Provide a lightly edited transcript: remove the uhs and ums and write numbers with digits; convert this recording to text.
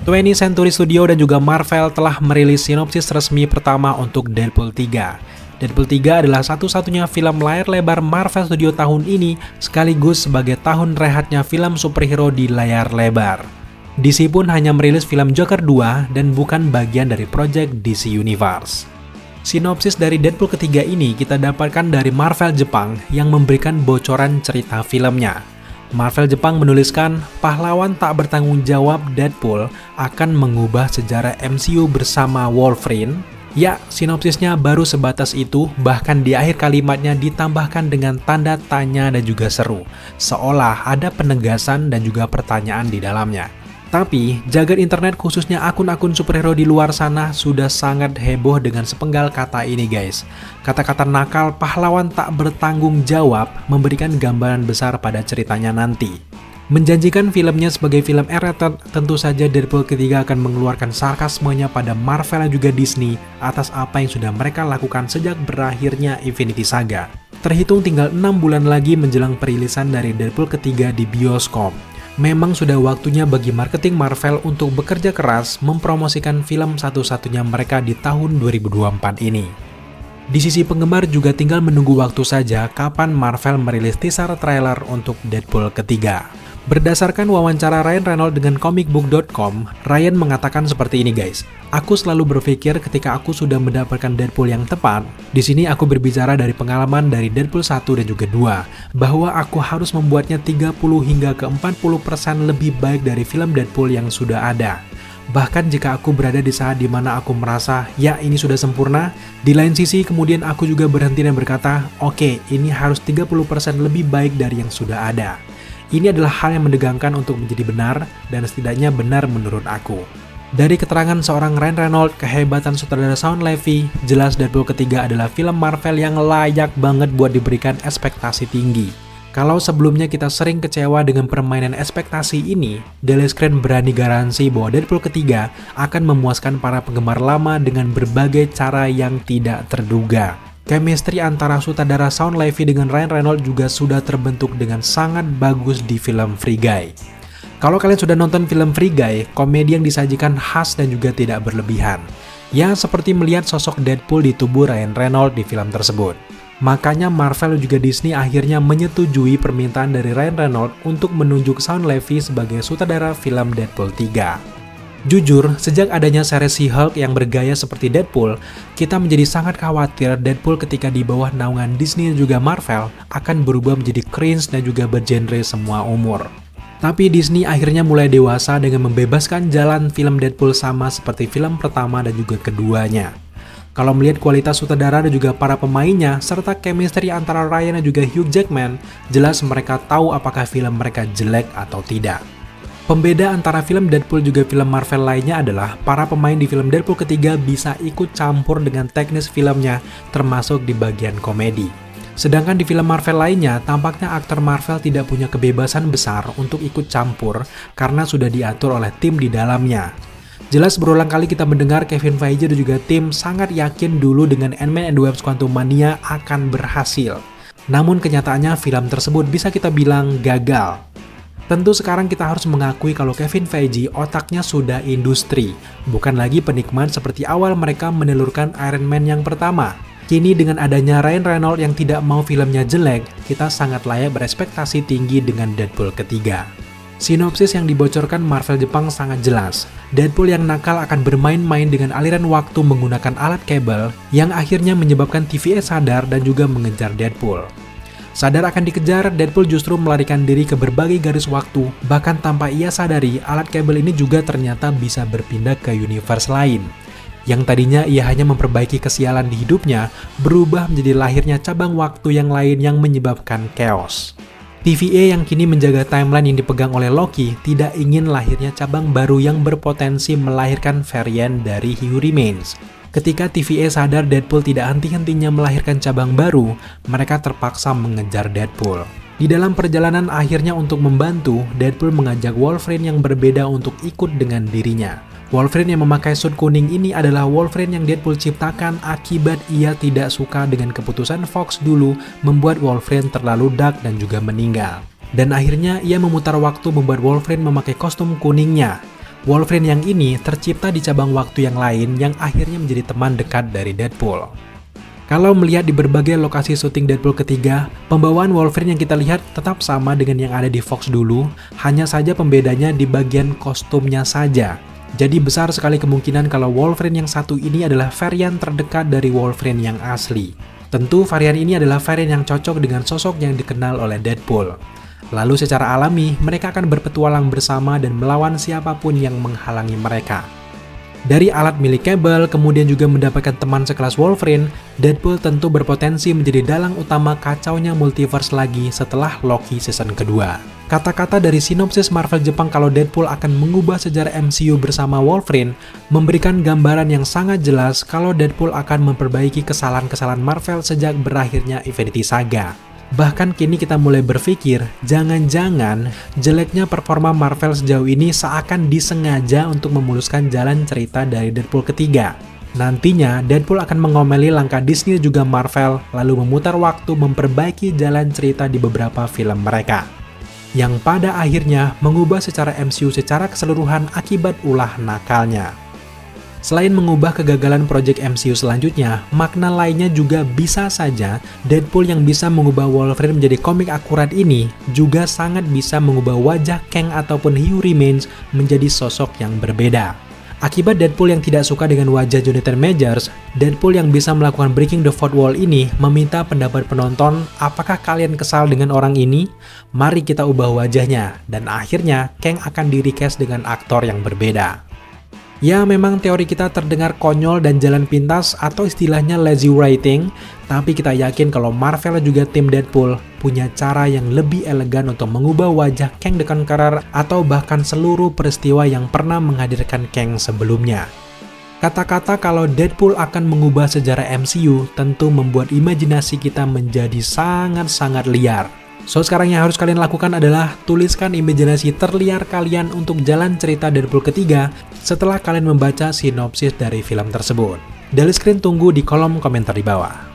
20th Century Studio dan juga Marvel telah merilis sinopsis resmi pertama untuk Deadpool 3. Deadpool 3 adalah satu-satunya film layar lebar Marvel Studio tahun ini, sekaligus sebagai tahun rehatnya film superhero di layar lebar. DC pun hanya merilis film Joker 2 dan bukan bagian dari project DC Universe. Sinopsis dari Deadpool ketiga ini kita dapatkan dari Marvel Jepang yang memberikan bocoran cerita filmnya. Marvel Jepang menuliskan, pahlawan tak bertanggung jawab Deadpool akan mengubah sejarah MCU bersama Wolverine. Ya, sinopsisnya baru sebatas itu, bahkan di akhir kalimatnya ditambahkan dengan tanda tanya dan juga seru, seolah ada penegasan dan juga pertanyaan di dalamnya. Tapi, jagat internet khususnya akun-akun superhero di luar sana sudah sangat heboh dengan sepenggal kata ini guys. Kata-kata nakal pahlawan tak bertanggung jawab memberikan gambaran besar pada ceritanya nanti. Menjanjikan filmnya sebagai film R-rated, tentu saja Deadpool ketiga akan mengeluarkan sarkasmenya pada Marvel dan juga Disney atas apa yang sudah mereka lakukan sejak berakhirnya Infinity Saga. Terhitung tinggal 6 bulan lagi menjelang perilisan dari Deadpool ketiga di bioskop. Memang sudah waktunya bagi marketing Marvel untuk bekerja keras mempromosikan film satu-satunya mereka di tahun 2024 ini. Di sisi penggemar juga tinggal menunggu waktu saja kapan Marvel merilis teaser trailer untuk Deadpool ketiga. Berdasarkan wawancara Ryan Reynolds dengan comicbook.com, Ryan mengatakan seperti ini guys. Aku selalu berpikir ketika aku sudah mendapatkan Deadpool yang tepat, di sini aku berbicara dari pengalaman dari Deadpool 1 dan juga 2, bahwa aku harus membuatnya 30 hingga ke 40% lebih baik dari film Deadpool yang sudah ada. Bahkan jika aku berada di saat dimana aku merasa, ya ini sudah sempurna, di lain sisi kemudian aku juga berhenti dan berkata, oke, ini harus 30% lebih baik dari yang sudah ada. Ini adalah hal yang menegangkan untuk menjadi benar, dan setidaknya benar menurut aku. Dari keterangan seorang Ryan Reynolds, kehebatan sutradara Shawn Levy, jelas Deadpool ketiga adalah film Marvel yang layak banget buat diberikan ekspektasi tinggi. Kalau sebelumnya kita sering kecewa dengan permainan ekspektasi ini, Daily Screen berani garansi bahwa Deadpool ketiga akan memuaskan para penggemar lama dengan berbagai cara yang tidak terduga. Chemistry antara sutradara Shawn Levy dengan Ryan Reynolds juga sudah terbentuk dengan sangat bagus di film Free Guy. Kalau kalian sudah nonton film Free Guy, komedi yang disajikan khas dan juga tidak berlebihan. Ya, seperti melihat sosok Deadpool di tubuh Ryan Reynolds di film tersebut. Makanya Marvel dan juga Disney akhirnya menyetujui permintaan dari Ryan Reynolds untuk menunjuk Shawn Levy sebagai sutradara film Deadpool 3. Jujur, sejak adanya series She-Hulk yang bergaya seperti Deadpool, kita menjadi sangat khawatir Deadpool ketika di bawah naungan Disney dan juga Marvel akan berubah menjadi cringe dan juga bergenre semua umur. Tapi Disney akhirnya mulai dewasa dengan membebaskan jalan film Deadpool sama seperti film pertama dan juga keduanya. Kalau melihat kualitas sutradara dan juga para pemainnya, serta chemistry antara Ryan dan juga Hugh Jackman, jelas mereka tahu apakah film mereka jelek atau tidak. Pembeda antara film Deadpool juga film Marvel lainnya adalah para pemain di film Deadpool ketiga bisa ikut campur dengan teknis filmnya, termasuk di bagian komedi. Sedangkan di film Marvel lainnya, tampaknya aktor Marvel tidak punya kebebasan besar untuk ikut campur karena sudah diatur oleh tim di dalamnya. Jelas berulang kali kita mendengar Kevin Feige dan juga tim sangat yakin dulu dengan Ant-Man and the Wasp: Quantumania akan berhasil. Namun kenyataannya film tersebut bisa kita bilang gagal. Tentu sekarang kita harus mengakui kalau Kevin Feige otaknya sudah industri, bukan lagi penikmat seperti awal mereka menelurkan Iron Man yang pertama. Kini dengan adanya Ryan Reynolds yang tidak mau filmnya jelek, kita sangat layak berekspektasi tinggi dengan Deadpool ketiga. Sinopsis yang dibocorkan Marvel Jepang sangat jelas. Deadpool yang nakal akan bermain-main dengan aliran waktu menggunakan alat kabel yang akhirnya menyebabkan TVA sadar dan juga mengejar Deadpool. Sadar akan dikejar, Deadpool justru melarikan diri ke berbagai garis waktu, bahkan tanpa ia sadari, alat kabel ini juga ternyata bisa berpindah ke universe lain. Yang tadinya ia hanya memperbaiki kesialan di hidupnya, berubah menjadi lahirnya cabang waktu yang lain yang menyebabkan chaos. TVA yang kini menjaga timeline yang dipegang oleh Loki tidak ingin lahirnya cabang baru yang berpotensi melahirkan varian dari He Who Remains. Ketika TVA sadar Deadpool tidak henti-hentinya melahirkan cabang baru, mereka terpaksa mengejar Deadpool. Di dalam perjalanan akhirnya untuk membantu, Deadpool mengajak Wolverine yang berbeda untuk ikut dengan dirinya. Wolverine yang memakai suit kuning ini adalah Wolverine yang Deadpool ciptakan akibat ia tidak suka dengan keputusan Fox dulu membuat Wolverine terlalu dark dan juga meninggal. Dan akhirnya ia memutar waktu membuat Wolverine memakai kostum kuningnya. Wolverine yang ini tercipta di cabang waktu yang lain yang akhirnya menjadi teman dekat dari Deadpool. Kalau melihat di berbagai lokasi syuting Deadpool ketiga, pembawaan Wolverine yang kita lihat tetap sama dengan yang ada di Fox dulu, hanya saja pembedanya di bagian kostumnya saja. Jadi besar sekali kemungkinan kalau Wolverine yang satu ini adalah varian terdekat dari Wolverine yang asli. Tentu varian ini adalah varian yang cocok dengan sosok yang dikenal oleh Deadpool. Lalu secara alami, mereka akan berpetualang bersama dan melawan siapapun yang menghalangi mereka. Dari alat milik Cable, kemudian juga mendapatkan teman sekelas Wolverine, Deadpool tentu berpotensi menjadi dalang utama kacaunya multiverse lagi setelah Loki season kedua. Kata-kata dari sinopsis Marvel Jepang kalau Deadpool akan mengubah sejarah MCU bersama Wolverine memberikan gambaran yang sangat jelas kalau Deadpool akan memperbaiki kesalahan-kesalahan Marvel sejak berakhirnya Infinity Saga. Bahkan kini kita mulai berpikir, jangan-jangan jeleknya performa Marvel sejauh ini seakan disengaja untuk memuluskan jalan cerita dari Deadpool ketiga. Nantinya, Deadpool akan mengomeli langkah Disney juga Marvel, lalu memutar waktu memperbaiki jalan cerita di beberapa film mereka. Yang pada akhirnya mengubah secara MCU secara keseluruhan akibat ulah nakalnya. Selain mengubah kegagalan proyek MCU selanjutnya, makna lainnya juga bisa saja Deadpool yang bisa mengubah Wolverine menjadi komik akurat ini juga sangat bisa mengubah wajah Kang ataupun Hugh Remains menjadi sosok yang berbeda. Akibat Deadpool yang tidak suka dengan wajah Jonathan Majors, Deadpool yang bisa melakukan breaking the fourth wall ini meminta pendapat penonton, apakah kalian kesal dengan orang ini? Mari kita ubah wajahnya, dan akhirnya Kang akan di-recast dengan aktor yang berbeda. Ya, memang teori kita terdengar konyol dan jalan pintas atau istilahnya lazy writing, tapi kita yakin kalau Marvel juga tim Deadpool punya cara yang lebih elegan untuk mengubah wajah Kang the Conqueror atau bahkan seluruh peristiwa yang pernah menghadirkan Kang sebelumnya. Kata-kata kalau Deadpool akan mengubah sejarah MCU tentu membuat imajinasi kita menjadi sangat-sangat liar. So, sekarang yang harus kalian lakukan adalah tuliskan imajinasi terliar kalian untuk jalan cerita Deadpool ketiga setelah kalian membaca sinopsis dari film tersebut. Daily Screen tunggu di kolom komentar di bawah.